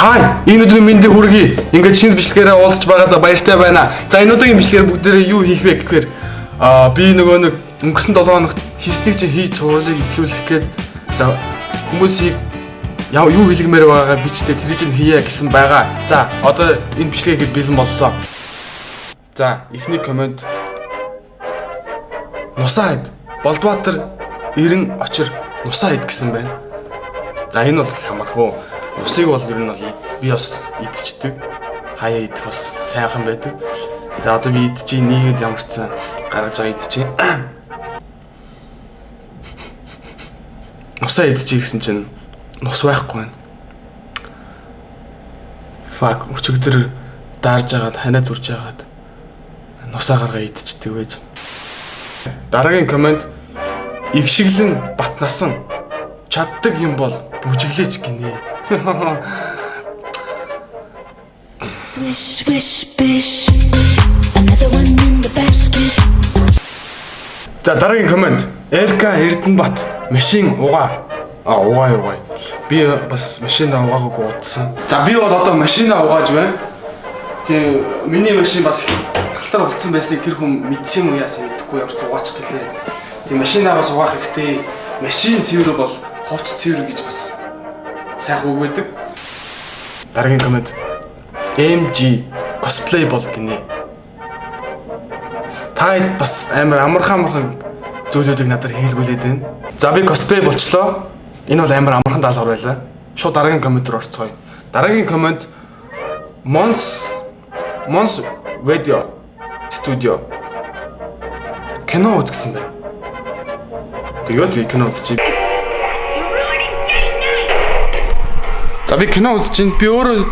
Хай, энэ өдрийн мэндийг хүргэе. Ингээд шинэ бичлэгээрээ уулзч байгаадаа баяртай байна. За энэ удаагийн бичлэгээр бүгдээрээ юу хийх вэ гэхээр би нөгөө нэг өнгөрсөн 7 хоногт хийснийг чинь хийж цувралыг эхлүүлэх гээд за хүмүүсийг юу хэлгмээр байгаагаа бичдээ тэр чинь хийе гэсэн байгаа. За одоо энэ бичлэгээ хэд бэлэн боллоо. За эхний комент Нусаа хэд Болдбаатар 90 очир нусаа хэд гэсэн байна. За энэ бол хамаархуу. Усыг бол ер нь бол би бас идчихдэг. Хаяа идэх бас сайхан байдаг. За одоо би идчихээ нийгэд ямар ч сан гаргаж байгаа идчихээ. Нусаа идчихээ гэсэн чинь нус байхгүй байна. Фак өчигдөр даарж агаад ханаа зүрж агаад нусаа гаргаа идчихдэг байж. Дараагийн комент игшиглэн батнасан чаддаг юм бол бүжиглээч гинэ. Wish, wish, wish. Another one in the basket. За дараагийн комент Эрка Эрдэнэбат машин угаа. Угаа. Би бас машина угаагаагүй удсан. За би бол одоо машина угааж байна. Тэгээ миний машин бас халтар болцсон байсныг тэр хүн мэдсэн юм уу яасан мэдэхгүй ямар ч угаачих гэлээ. Тэгээ машинаа бас угаах хэрэгтэй. Машин цэвэр бол хувц цэвэр гэж бас сайхан үг байдаг. Дараагийн комент MG cosplay бол гинэ. Та бас амар амархан зүйлүүдийг надад хийлгүүлээд байна. За би cosplay болчлоо. Энэ бол амар амархан даалгавар байлаа. Шууд дараагийн комент руу орцгоё. Дараагийн комент Mons Video Studio кино үзсэн байна. Тэгээд кино үзчихье. За би кино үзэж чинь би өөрөө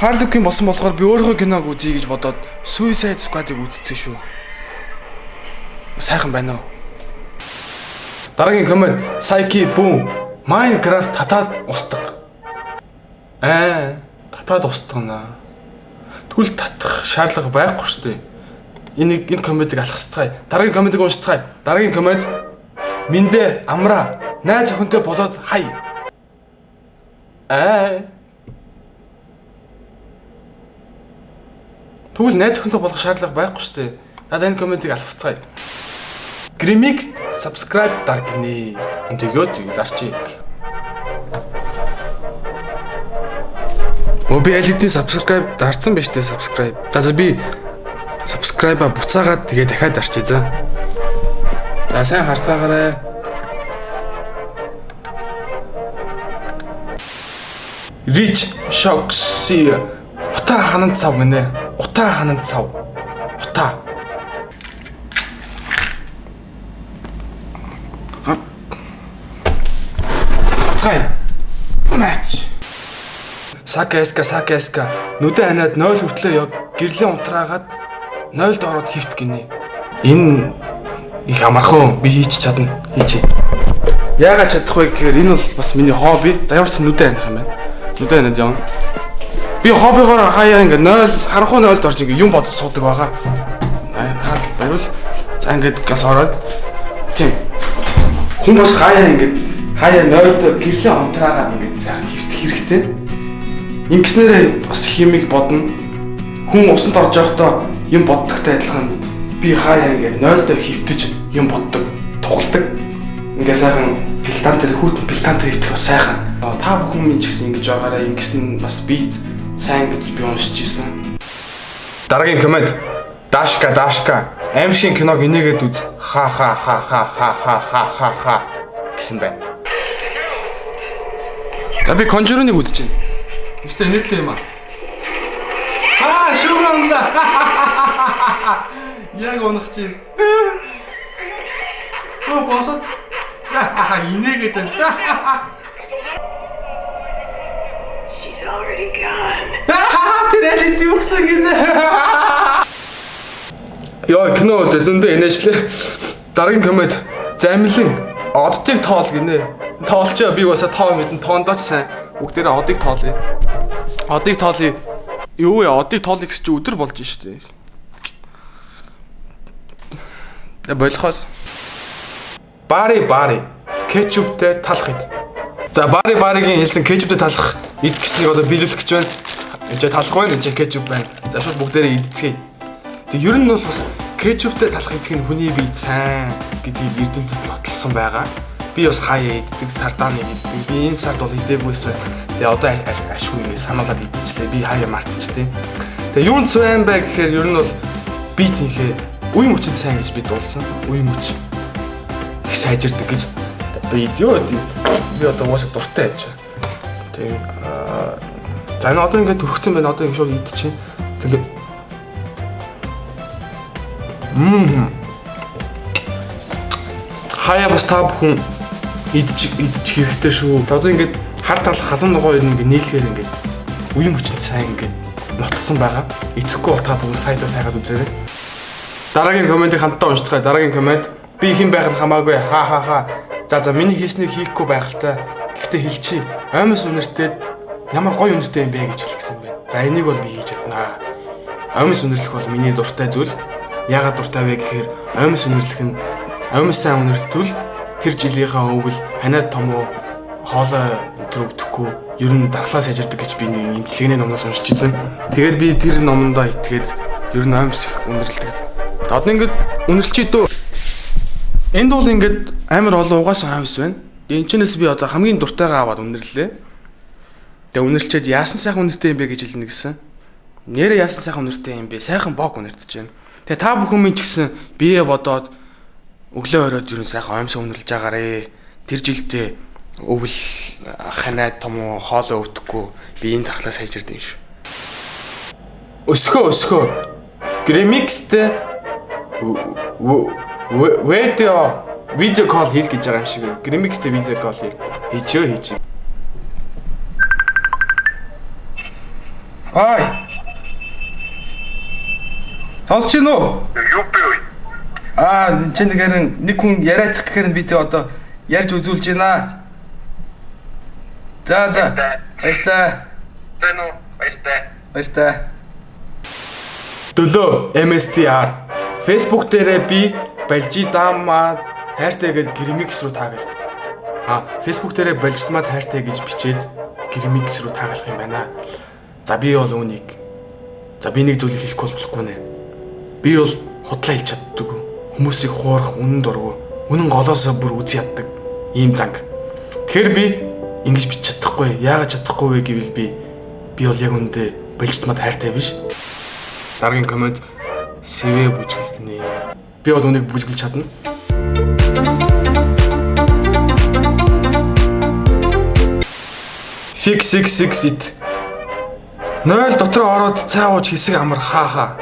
Харлукийн болсон болохоор би өөрийнхөө киног үзье гэж бодоод Suicide Squad-ыг үзсэн шүү. Сайхан байна уу? Дараагийн комент Psyche Boom Minecraft татаад устдаг. Татаад устгана. Тэгвэл татах шаардлага байхгүй шүү дээ. Энэ комментиг алхасцгаая. Дараагийн комментиг уншицгаая. Дараагийн коммент Миндэ амра найз охинтой болоод хай. Тэгвэл найз охинтой болох шаардлага байхгүй шүү дээ. За энэ комментиг алхасцгаая. Grimix subscribe даргинэ. Тэгээд дарчи. Би LED subscribe дарсан биш дээ subscribe. За би subscribe-а буцаагаад тэгээ дахиад дарчи за. За сайн харцгаагаарай. Rich Shoxi утаа хананд сав гинэ. Утаа хананд сав. Утаа. Цай. Матч. Сакаска нүдэн ханаад 0 хүртлээ яг гэрлийн унтраагаад 0-д ороод хөвт гинэ. Энэ их амархан би хийч чадна. Хийч. Яагаад чадах вэ гэхээр энэ бол бас миний хобби. За ямар ч нүдэн ханих юм байна. Нүдэн ханаад явна. Би хоббигоор хаяа ингээ 0 харанхуй 0-д орж ингээ юм бодож суудаг байгаа. Байвал за ингээд газ ороод тийм. Хүн бас хаяа 0-д гэрлийн унтраагаад ингээ сайхан хөвтөх хэрэгтэй. Ингэснээрээ бас химиг бодно. Хүн усанд орж явахдаа юм боддогтой адилхан би хаяа ингээд 0-д хөвтөж юм боддог, тухалдаг. Ингээ сайхан хүүтэн пилтантер хийх бас сайхан. Та бүхэн минь ч гэсэн ингэж байгаараа ингэсэн бас би сайн гэж би уншиж ирсэн. Дараагийн комент Дашка аимшиг киног инээгээд үз. Ха гэсэн байна. За би Conjuring-ыг үзэж байна. Өстой инээдтэй юм аа. Шугамла. Яг унах чинь. Босоо. Инээгээд байна. She's already gone. Тэр элит үгсэн гинэ. Яа кино зөндөө инээшлээ. Дараагийн комент замилан оддыг тоол гинэ. Тоолчоо би басаа тоо мэдэн тоондооч сайн. Бүгдээрээ одыг тоолъё. Одыг тоолъё. Юу вэ? Одыг тоолъё гэж чи өдөр болж штэ. Болохоос. Бари кетчуптэй талах хэд. За баригийн хэлсэн кетчуптэй талах идэх гэснийг одоо биелүүлэх гэж байна. Энд талах байна, энд кетчуп байна. За шууд бүгдээрээ идцгээе. Тэг ер нь бол бас кетчуптэй талах идэх нь хүний бие сайн гэдгийг эрдэмтэд нотлсон байгаа. Би бас хаяа иддэг, сардааны иддэг. Би энэ сард бол идээгүйсэн. Тэгээ одоо ашгүй юм санаалаад идчихлээ. Би хаяа мартчихлээ. Тэгээ юунд сайн бай гэхээр ер нь бол би тийхээ үе мөчөнд сайн гэж би дуулсан. Үе мөч их сайжирдаг гэж би идёо. Би одоо уусаа дуртай байж. Тэгээ за энэ одоо ингээд төрөгцөн байна. Одоо ингэ шууд идчихээн. Тэгээ хаяа бас та бүхэн идчих хэрэгтэй шүү. Одоо ингээд хар талах халуун ногоо ингээд нийлэхээр ингээд үе мөчөнд сайн ингээд нотлсон байгаа. Итгэхгүй бол та бүхэн сайтаа сайгаад үзээрэй. Дараагийн комментиг хамтдаа уншицгаая. Дараагийн коммент: би хэн байх нь хамаагүй. Ха. За миний хийснийг хийхгүй байх л та. Гэхдээ хэлчихье. Аймас үнэртэй ямар гоё үнэртэй юм бэ гэж хэлсэн байна. За энийг бол би хийж чаднаа. Аймас үнэрлэх бол миний дуртай зүйл. Яагаад дуртай вэ гэхээр аймас үнэрлэх нь аймас сайн үнэртвэл тэр жилийнхаа өвөл ханаад том уу хоолой өтөр өвдөхгүй ер нь дархлаа сайжирдаг гэж би нэг имчилгээний номноос уншиж ирсэн. Тэгээд би тэр номондоо итгээд ер нь аймас их үнэрлдэг. Одоо ингээд үнэрлчихэд дөө. Энд бол ингээд амар олон угаасан аймас байна. Энэ чинээс би одоо хамгийн дуртайгаа аваад үнэрлээ. Тэгээ үнэрлчихэд яасан сайхан үнэртэй юм бэ гэж хэлнэ гэсэн. Нэрээ яасан сайхан үнэртэй юм бэ? Сайхан бог үнэртэж байна. Тэгээ та бүхэн минь ч гэсэн бие бодоод өглөө оройд юу сайхан аймсаа үнэрлж байгаарэ. Тэр жилдээ өвөл ханаад том уу хоолой өвдөхгүй би энэ дархлаа сайжирдаг юм шүү. Өсгөө. Гремикстэй видео кол хийх гэж байгаа юм шиг. Гремикстэй видео кол хийчихээ. Ай. Сонсч чинь үү? Юу бэ? Чи нэг хүн яриад гэхээр би тэ одоо ярьж үзүүлж байна. За. Баярлалаа. Баярлалаа. Дөлөө MSTR Facebook дээрээ би Балжидамаа хайртай гэж Гремикс руу тааgal. Facebook дээрээ Балжидамаа хайртай гэж бичээд Гремикс руу таагалах юм байна. За би бол үүнийг. За би нэг зүйлийг хэлэхгүй болохгүй нэ. Би бол худлаа хэлж чаддаг. Хүмүүсийг хуурах үнэн дургу. Үнэн голоосоо бүр үз яддаг. Ийм занг. Тэгэхээр би ингэж бич чадахгүй. Яагаад чадахгүй вэ гэвэл би бол яг үндэ Балжидамаа хайртай биш. Дараагийн коммент: сэвэ бүжгэлнэ. Би бол үнийг бүжгэлж чадна. Fix it. 0 дотор ороод цаагууч хэсэг амар хаа.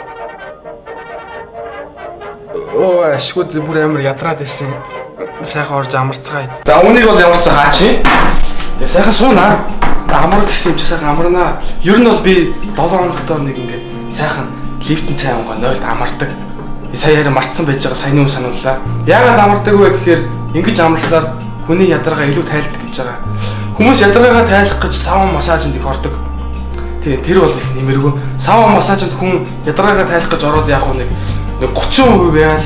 Оо ашгүй бүр амар ядраад байсан. Сайхан орж амарцгаая. За үнийг бол ямарцгаа хаач. Тэгээ сайхан суунаа. Амар гэсэн юм чи сайхан амарнаа. Ер нь бол би 7 хоногтоо нэг ингээд сайхан лифтэн цай уугаа 0-д амардаг. Би саяар мартсан байж байгаа саяны хүн санууллаа. Яагаад амардаг вэ гэхээр ингэж амарснаар хүний ядаргаа илүү тайлдаг гэж байгаа. Хүмүүс ядаргаагаа тайлах гэж савн массажинд их ордог. Тэр бол их нэмэргүй. Савн массажинд хүн ядаргаагаа тайлах гэж ороод яг нэг 30% яал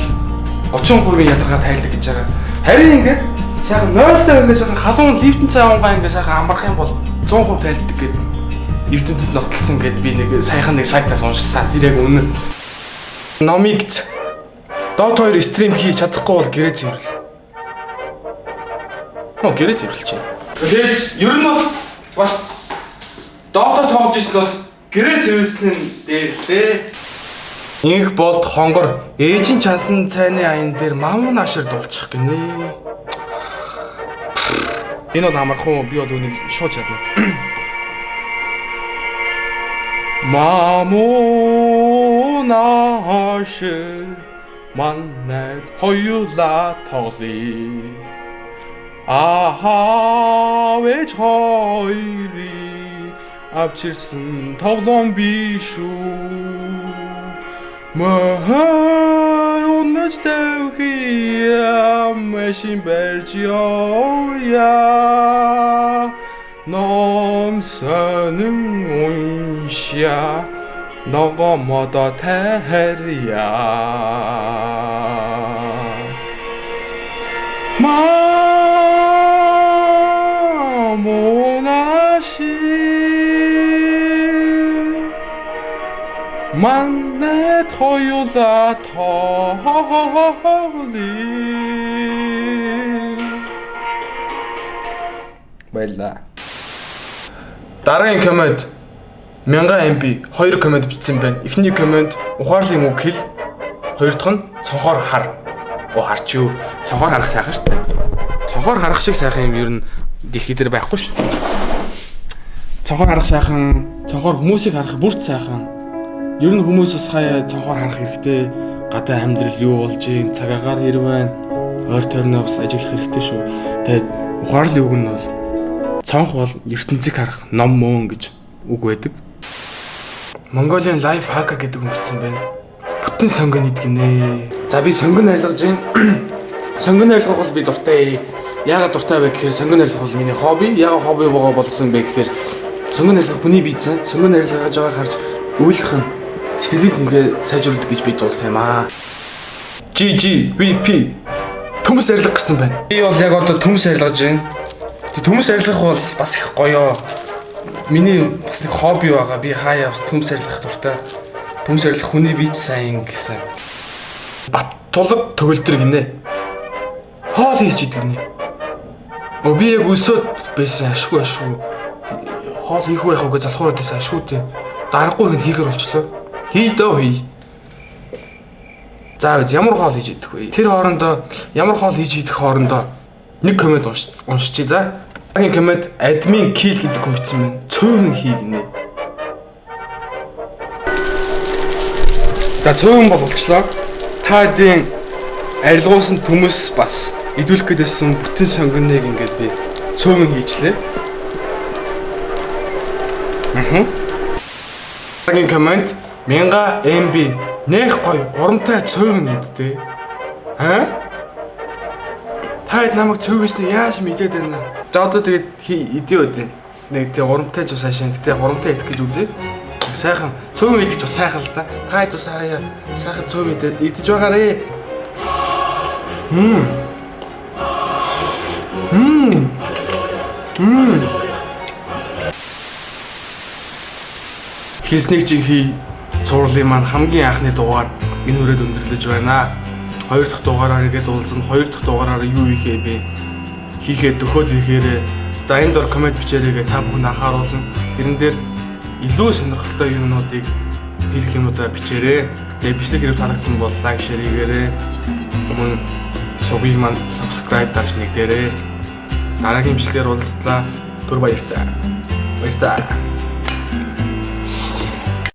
30% ядаргаа тайлдаг гэж байгаа. Харин ингээд сайхан 0-д ингээд сайхан халуун лифтэн цай уугаа ингээд сайхан амарх юм бол 100% тайлдаг гэдэг эрдэмтэд нотлсон гэд би нэг саяхан нэг сайтаас уншсан. Тэр яг үнэн. Номыг Dota 2 стрим хийж чадахгүй бол гэрээ цэвэрлэл. Гэрээ цэвэрлэж байна. Тэгээд ер нь бол бас Dota тоглож ирсэн бас гэрээ цэвэрлэлийн дээр л дээ. Инх болд хонгор ээжийн чансан цайны аян дээр мамун ашир дуулчих гинэ. Энэ бол амархан би бол үнийг шууд чадна. Мамун ашир манайд хоёулаа тоглоё. Аавэж хоёрыг авчирсан тоглоом биш үү? Махар унаж тавхия машин барьж явъя. Ном сонин уншия ногоомодо тайрья. Манайд хоёулаа тоолъё. Баярлаа. Дараагийн коммент 1000 MB 2 коммент бичсэн байна. Эхний коммент ухаарлын үг хэл. Хоёр дахь нь цонхоор хар. Харч юу? Цонхоор харах сайхан шүү дээ. Цонхоор харах шиг сайхан юм ер нь дэлхий дээр байхгүй шүү. Цонхоор харах сайхан, цонхоор хүмүүсийг харах бүрт сайхан. Ер нь хүмүүс бас хаяа цонхоор харах хэрэгтэй. Гадаа амьдрал юу болж ийн, цаг агаар хэрэг байна. Ойр тойрноо бас ажиллах хэрэгтэй шүү. Тэгээд ухаарлын үг нь бол цонх бол ертөнцийг харах ном мөн гэж үг байдаг. Mongolian life hacker гэдэг хүн бичсэн байна. Бүтэн сонгон идэх нэ. За би сонгон ойлгож байна. Сонгон ойлгох бол би дуртай. Яагаад дуртай вэ гэхээр сонгон ойлгох бол миний хобби. Яагаад хобби болгосон бэ гэхээр сонгон ойлгох хүний биесэн. Сонгон ойлгож байгааг харж үйлэх нь сэтгэлийг нэгэ сайжруулдаг гэж би дууссан юм аа. GGVP төмс арилга гэсэн байна. Би бол яг одоо төмс арилгаж байна. Төмс арилгах бол бас их гоё. Миний бас нэг хобби байгаа. Би хаяа бас төмс арилгах дуртай. Төмс арилгах хүний биет сайн гэсэн. Бат тулг төгөлдөр гинэ. Хоол хийж идэг гинэ. Би яг өсөд байсан ашгүй. Хоол хийх байх уу гэж залхуураад байсан ашгүй дээ. Дараагүй гин хийхэр болчлоо. Хийдөө хий. За ямар хоол хийж идэх вэ? Тэр хоорондоо ямар хоол хийж идэх хоорондоо нэг коммент уншчихъя за. Дараагийн коммент админ kill гэдэг хүн бичсэн байна. Цөөхөн хий гинэ. За цөөхөн болчихлоо. Та хэдийн арилгуулсан төмөс бас идүүлэх гэдсэн бүтэн сонгоныг ингээд би цөөхөн хийчлээ. Дараагийн коммент 1000 MB нэх гоё урамтай цөөхөн идтээ. Та хэд намайг цөөхөөс яаж мэдээд байна? За одоо тэгээд идэв үү? Нэг тэг урамтай ч бас хаашаа тэгтээ урамтай идэх гэж үзье. Сайхан цөөхөн идэж бас сайхан л та. Та хэд бас сайхан цөөхөн идэж байгаарэ. Хийснийг чи хий цуурлын маань хамгийн анхны дугаар энэ хүрээд өндөрлөж байна. Хоёр дахь дугаараар игээд уулзна. Хоёр дахь дугаараар юу хийхээ бэ? Хийхээ дөхөөд ирэхээр за энэ дор коммент бичээрэй та бүхэн анхааруулна. Тэрэн дээр илүү сонирхолтой юмнуудыг хэлэх юмудаа бичээрэй. Тэгээ бичлэг хэрэг таалагдсан бол лайк, шеэр хийгээрэй. Мөн сувгийг маань subscribe дарж нэгдээрэй. Дараагийн бичлэгээр уулзлаа. Түр баяртай.